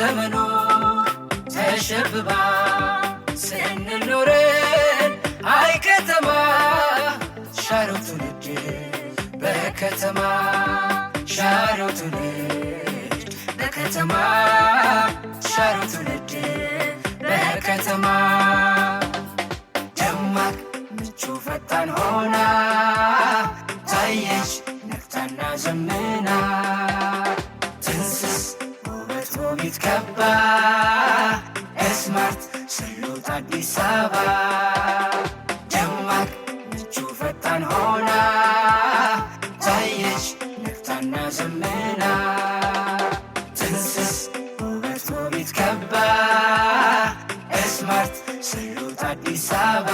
በመኖር ተሸብባ ስንኖርን አይ ከተማ ሻረው ትውልድ በከተማ ሻረው ትውልድ በከተማ ሻረው ትውልድ በከተማ ደማቅ ምቹ ፈጣን ሆና ታየች ነግታና ዘምና ትንስስ ውበት ውቢት ከባ ስማርት ስሉት አዲስ አበባ ደማቅ ምቹ ፈጣን ሆና ታየች ነግታና ዘምና ትንስስ ውበት ውቢት ከባ ስማርት ስሉት አዲስ አበባ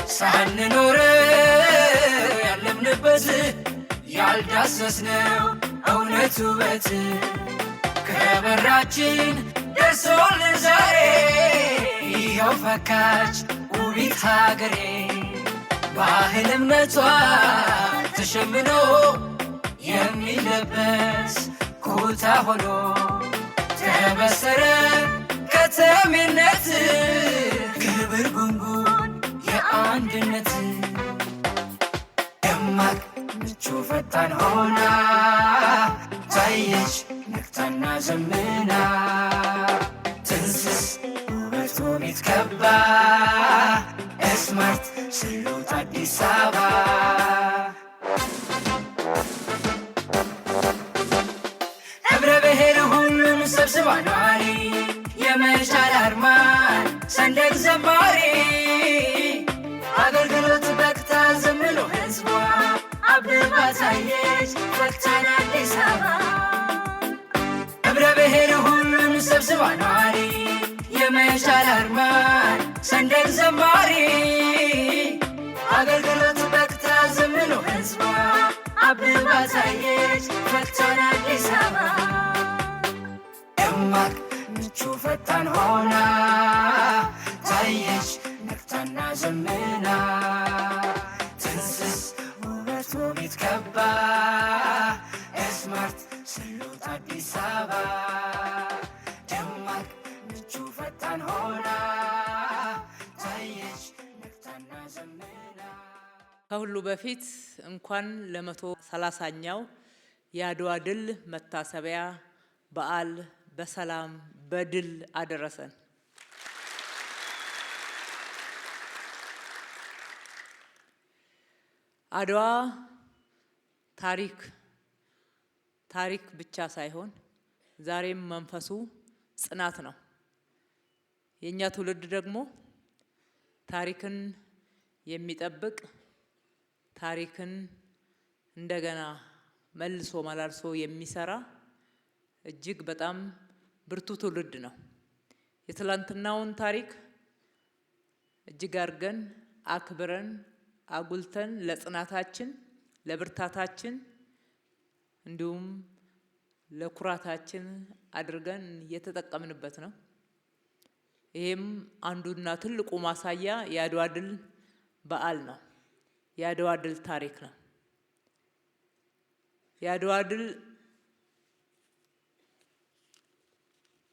ሳንኖር ያለምንበት ያልዳሰስነው እውነት ውበት ከበራችን ደርሶልን ዛሬ ይኸው ፈካች ውቢት ሀገሬ ባህል እምነቷ ተሸምኖ የሚለበስ ኩታ ሆኖ ተበሰረ ከተሜነት ክብር ጉንጉን የአንድነት ደማቅ ምቹ ፈጣን ሆና ታየች ነግታና ዘምና ትንስስ ውበት ውቢት ከባ ስማርት ስሉት አዲስ አበባ ህብረ ብሔር ሁሉን ሰብስባ ኗሪ የመቻል አርማን ሰንደቅ ዘማሪ አገልግሎት በቅታ ዘምኖ ህዝቧ አብባ ታየች ፈክታን አዲስ አበባ ህብረ ብሔር ሁሉን ሰብስባ ኗሪ የመቻል አርማን ሰንደቅ ዘማሪ አገልግሎት በቅታ ዘምኖ ህዝቧ አብባ ታየች ፈክታን አዲስ አበባ ደማቅ ምቹ ፈጣን ሆና ታየች ነግታና ዘምና ትንስስ ውበት ውቢት ከባ ስማርት ስሉት አዲስ አበባ ደማቅ ምቹ ፈጣን ሆና ታየች ነግታና ዘምና። ከሁሉ በፊት እንኳን ለ130ኛው የአድዋ ድል መታሰቢያ በዓል በሰላም በድል አደረሰን። አድዋ ታሪክ ብቻ ሳይሆን ዛሬም መንፈሱ ጽናት ነው። የኛ ትውልድ ደግሞ ታሪክን የሚጠብቅ ታሪክን እንደገና መልሶ መላልሶ የሚሰራ እጅግ በጣም ብርቱ ትውልድ ነው። የትላንትናውን ታሪክ እጅግ አድርገን አክብረን አጉልተን ለጽናታችን ለብርታታችን እንዲሁም ለኩራታችን አድርገን የተጠቀምንበት ነው። ይሄም አንዱና ትልቁ ማሳያ የአድዋ ድል በዓል ነው። የአድዋ ድል ታሪክ ነው። የአድዋ ድል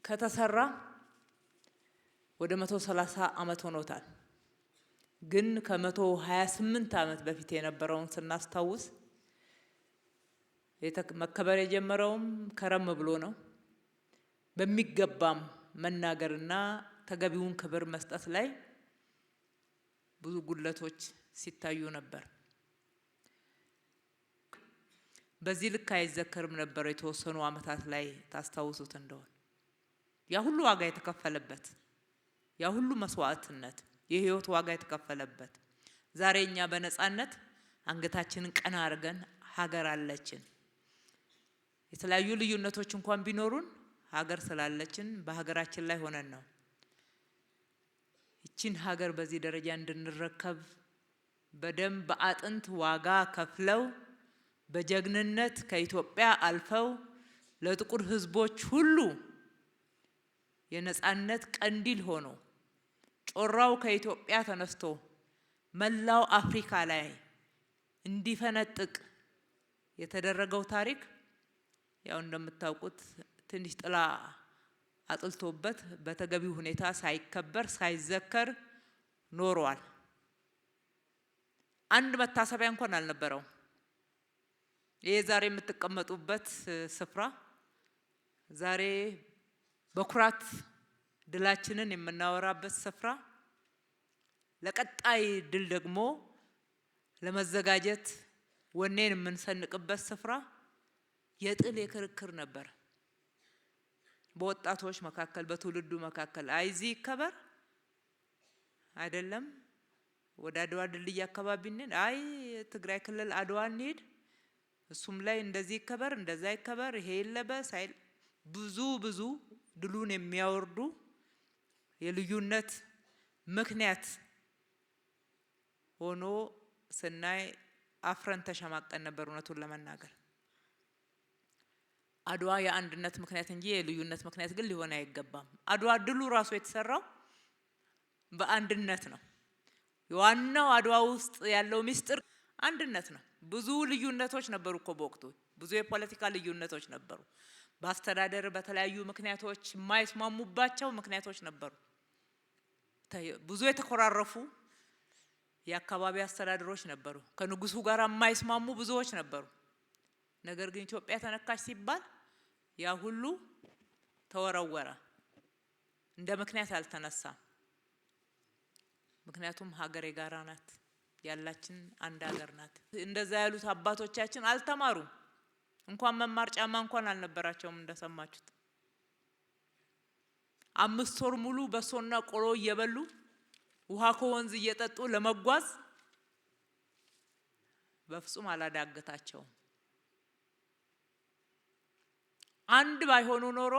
ከተሰራ ወደ 130 ዓመት ሆኖታል። ግን ከ128 ዓመት በፊት የነበረውን ስናስታውስ መከበር የጀመረውም ከረም ብሎ ነው። በሚገባም መናገርና ተገቢውን ክብር መስጠት ላይ ብዙ ጉድለቶች ሲታዩ ነበር። በዚህ ልክ አይዘከርም ነበር። የተወሰኑ ዓመታት ላይ ታስታውሱት እንደሆነ ያ ሁሉ ዋጋ የተከፈለበት ያ ሁሉ መስዋዕትነት የህይወት ዋጋ የተከፈለበት ዛሬ እኛ በነጻነት አንገታችንን ቀና አድርገን ሀገር አለችን። የተለያዩ ልዩነቶች እንኳን ቢኖሩን ሀገር ስላለችን በሀገራችን ላይ ሆነን ነው ይቺን ሀገር በዚህ ደረጃ እንድንረከብ በደም በአጥንት ዋጋ ከፍለው በጀግንነት ከኢትዮጵያ አልፈው ለጥቁር ህዝቦች ሁሉ የነጻነት ቀንዲል ሆኖ ጮራው ከኢትዮጵያ ተነስቶ መላው አፍሪካ ላይ እንዲፈነጥቅ የተደረገው ታሪክ ያው እንደምታውቁት ትንሽ ጥላ አጥልቶበት በተገቢው ሁኔታ ሳይከበር ሳይዘከር ኖሯል። አንድ መታሰቢያ እንኳን አልነበረው። ይሄ ዛሬ የምትቀመጡበት ስፍራ ዛሬ በኩራት ድላችንን የምናወራበት ስፍራ ለቀጣይ ድል ደግሞ ለመዘጋጀት ወኔን የምንሰንቅበት ስፍራ የጥል የክርክር ነበር። በወጣቶች መካከል በትውልዱ መካከል አይዚ ይከበር አይደለም ወደ አድዋ ድልድይ አካባቢ ነን አይ ትግራይ ክልል አድዋ እንሂድ እሱም ላይ እንደዚህ ይከበር እንደዛ ይከበር ይሄ ይለበስ አይል ብዙ ድሉን የሚያወርዱ የልዩነት ምክንያት ሆኖ ስናይ አፍረን ተሸማቀን ነበር። እውነቱን ለመናገር አድዋ የአንድነት ምክንያት እንጂ የልዩነት ምክንያት ግን ሊሆን አይገባም። አድዋ ድሉ ራሱ የተሰራው በአንድነት ነው። ዋናው አድዋ ውስጥ ያለው ሚስጥር አንድነት ነው። ብዙ ልዩነቶች ነበሩ እኮ በወቅቱ ብዙ የፖለቲካ ልዩነቶች ነበሩ። በአስተዳደር በተለያዩ ምክንያቶች የማይስማሙባቸው ምክንያቶች ነበሩ። ብዙ የተኮራረፉ የአካባቢ አስተዳደሮች ነበሩ። ከንጉሱ ጋር የማይስማሙ ብዙዎች ነበሩ። ነገር ግን ኢትዮጵያ ተነካች ሲባል ያ ሁሉ ተወረወረ። እንደ ምክንያት አልተነሳም። ምክንያቱም ሀገር የጋራ ናት፣ ያላችን አንድ ሀገር ናት። እንደዛ ያሉት አባቶቻችን አልተማሩም። እንኳን መማር ጫማ እንኳን አልነበራቸውም። እንደሰማችሁት 5 ወር ሙሉ በሶና ቆሎ እየበሉ ውሃ ከወንዝ እየጠጡ ለመጓዝ በፍጹም አላዳገታቸውም። አንድ ባይሆኑ ኖሮ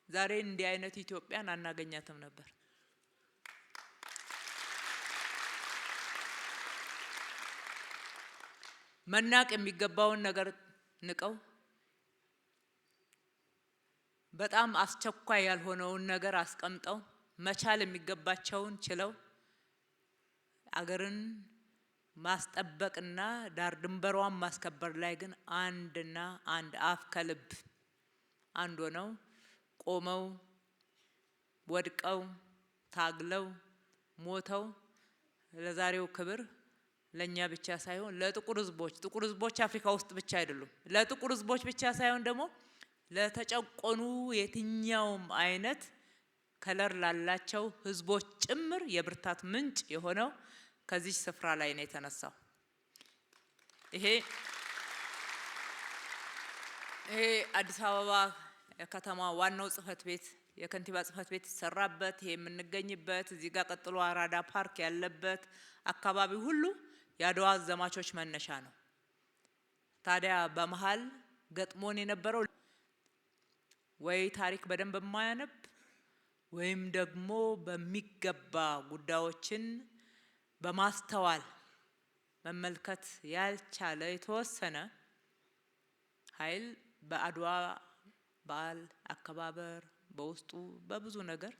ዛሬ እንዲህ አይነት ኢትዮጵያን አናገኛትም ነበር። መናቅ የሚገባውን ነገር ንቀው በጣም አስቸኳይ ያልሆነውን ነገር አስቀምጠው መቻል የሚገባቸውን ችለው አገርን ማስጠበቅና ዳር ድንበሯን ማስከበር ላይ ግን አንድና አንድ አፍ ከልብ አንድ ሆነው ቆመው ወድቀው ታግለው ሞተው ለዛሬው ክብር ለኛ ብቻ ሳይሆን ለጥቁር ህዝቦች አፍሪካ ውስጥ ብቻ አይደሉም። ለጥቁር ህዝቦች ብቻ ሳይሆን ደግሞ ለተጨቆኑ የትኛውም አይነት ከለር ላላቸው ህዝቦች ጭምር የብርታት ምንጭ የሆነው ከዚህ ስፍራ ላይ ነው የተነሳው። ይሄ አዲስ አበባ ከተማ ዋናው ጽህፈት ቤት የከንቲባ ጽህፈት ቤት ይሰራበት ይሄ የምንገኝበት እዚህ ጋር ቀጥሎ አራዳ ፓርክ ያለበት አካባቢ ሁሉ የአድዋ ዘማቾች መነሻ ነው። ታዲያ በመሃል ገጥሞን የነበረው ወይ ታሪክ በደንብ የማያነብ ወይም ደግሞ በሚገባ ጉዳዮችን በማስተዋል መመልከት ያልቻለ የተወሰነ ኃይል በአድዋ በዓል አከባበር በውስጡ በብዙ ነገር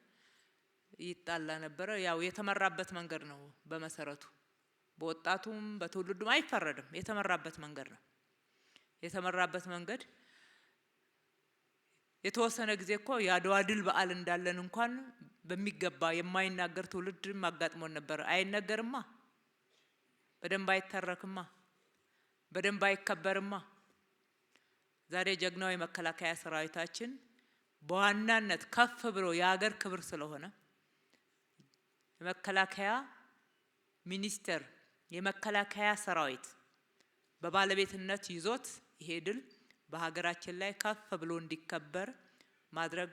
ይጣላ ነበረ። ያው የተመራበት መንገድ ነው። በመሰረቱ በወጣቱም በትውልዱም አይፈረድም። የተመራበት መንገድ ነው። የተመራበት መንገድ የተወሰነ ጊዜ እኮ የአድዋ ድል በዓል እንዳለን እንኳን በሚገባ የማይናገር ትውልድ ማጋጥሞን ነበር። አይነገርማ፣ በደንብ አይተረክማ፣ በደንብ አይከበርማ። ዛሬ ጀግናው የመከላከያ ሰራዊታችን በዋናነት ከፍ ብሎ የሀገር ክብር ስለሆነ የመከላከያ ሚኒስቴር የመከላከያ ሰራዊት በባለቤትነት ይዞት ይሄ ድል በሀገራችን ላይ ከፍ ብሎ እንዲከበር ማድረግ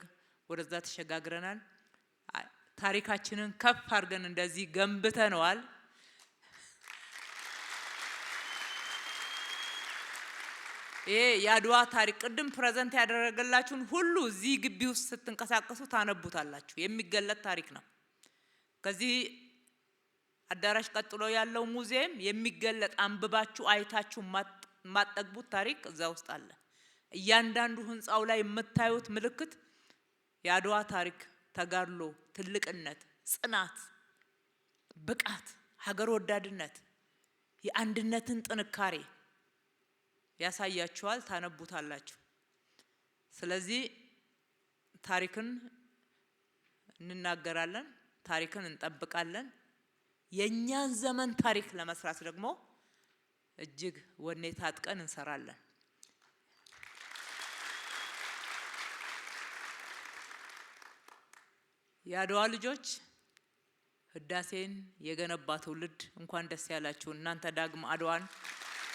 ወደዛ ተሸጋግረናል። ታሪካችንን ከፍ አድርገን እንደዚህ ገንብተነዋል። ይሄ የአድዋ ታሪክ ቅድም ፕሬዘንት ያደረገላችሁን ሁሉ እዚህ ግቢ ውስጥ ስትንቀሳቀሱ ታነቡታላችሁ። የሚገለጥ ታሪክ ነው። ከዚህ አዳራሽ ቀጥሎ ያለው ሙዚየም የሚገለጥ አንብባችሁ አይታችሁ ማጠግቡት ታሪክ እዛ ውስጥ አለ። እያንዳንዱ ህንጻው ላይ የምታዩት ምልክት የአድዋ ታሪክ፣ ተጋድሎ፣ ትልቅነት፣ ጽናት፣ ብቃት፣ ሀገር ወዳድነት የአንድነትን ጥንካሬ ያሳያችኋል። ታነቡታላችሁ። ስለዚህ ታሪክን እንናገራለን፣ ታሪክን እንጠብቃለን። የኛን ዘመን ታሪክ ለመስራት ደግሞ እጅግ ወኔ ታጥቀን እንሰራለን። የአድዋ ልጆች ህዳሴን የገነባ ትውልድ እንኳን ደስ ያላችሁ። እናንተ ዳግም አድዋን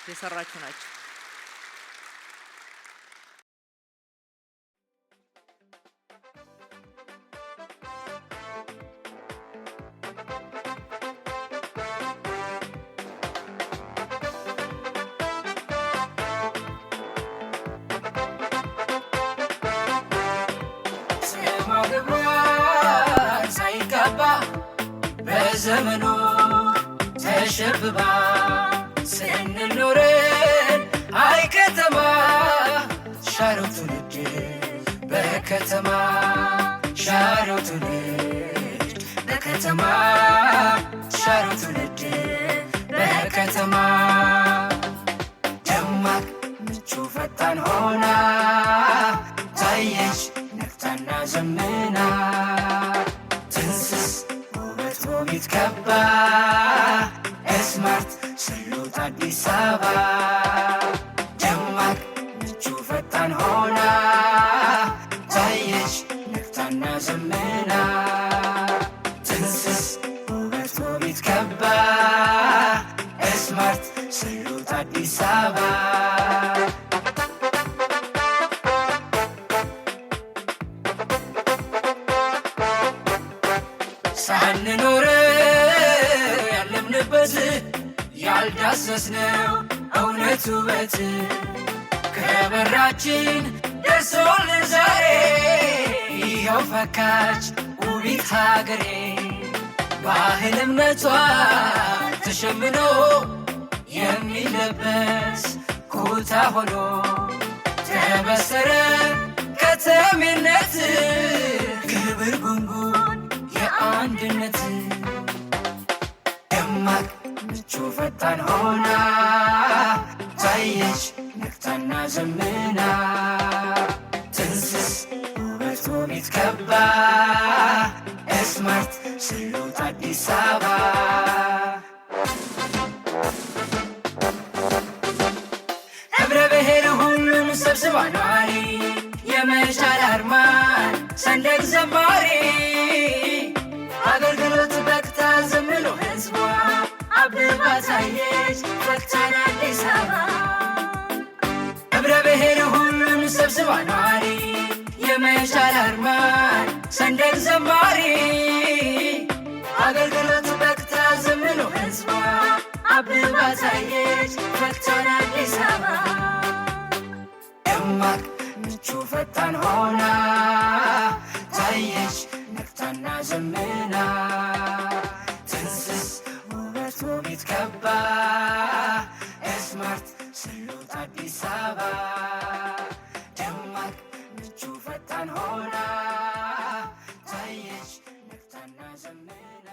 የሰራችሁ ናችሁ። በዘመኑ ተሸብባ ስንኖርን አይ ከተማ ሻረው ትውልድ በከተማ ሻረው ትውልድ በከተማ ሻረው ትውልድ በከተማ ደማቅ ምቹ ፈጣን ሆና ታየች ነፍታና ዘመና ትንስስ ውበት ከባ ስማርት ስሉት አዲስ አበባ ደማቅ ምቹ ፈጣን ሆና ታየች ነፍታና ዘመና ትንስስ ውበት ከባ ስማርት ስሉት አዲስ አበባ ሳንኖር ያለምንበት ያልዳሰስነው እውነት ውበት ከበራችን ደርሶልን ዛሬ ይኸው ፈካች ውቢት ሀገሬ ባህል እምነቷ ተሸምኖ የሚለበስ ኩታ ሆኖ ተበሰረ ከተሜነት ክብር ጉንጉን የአንድነት ደማቅ ምቹ ፈጣን ሆና ታየች ነፍታና ዘመና ትንስስ ውበት ከባ ስማርት ስሉት አዲስ አበባ ህብረ ብሔር ሁሉን ሰብስባ ኗሪ የመቻል አርማን ሰንደቅ ዘማሪ አገልግሎት በቅታ ዘምኖ ህዝቧ አብባ ታየች ፈክታን አዲስ አበባ ህብረ ብሔር ሁሉን ሰብስባ ኗሪ የመቻል አርማን ሰንደቅ ዘማሪ አገልግሎት በቅታ ዘምኖ ህዝቧ አብባ ታየች ፈክታን አዲስ አበባ ደማቅ ምቹ ፈጣን ሆና ታየች ነፍታና ዘመና ትንስስ ውበት ከባ ስማርት ስሉት አዲስ አበባ ደማቅ ምቹ ፈጣን ሆና ታየች ነፍታና ዘመና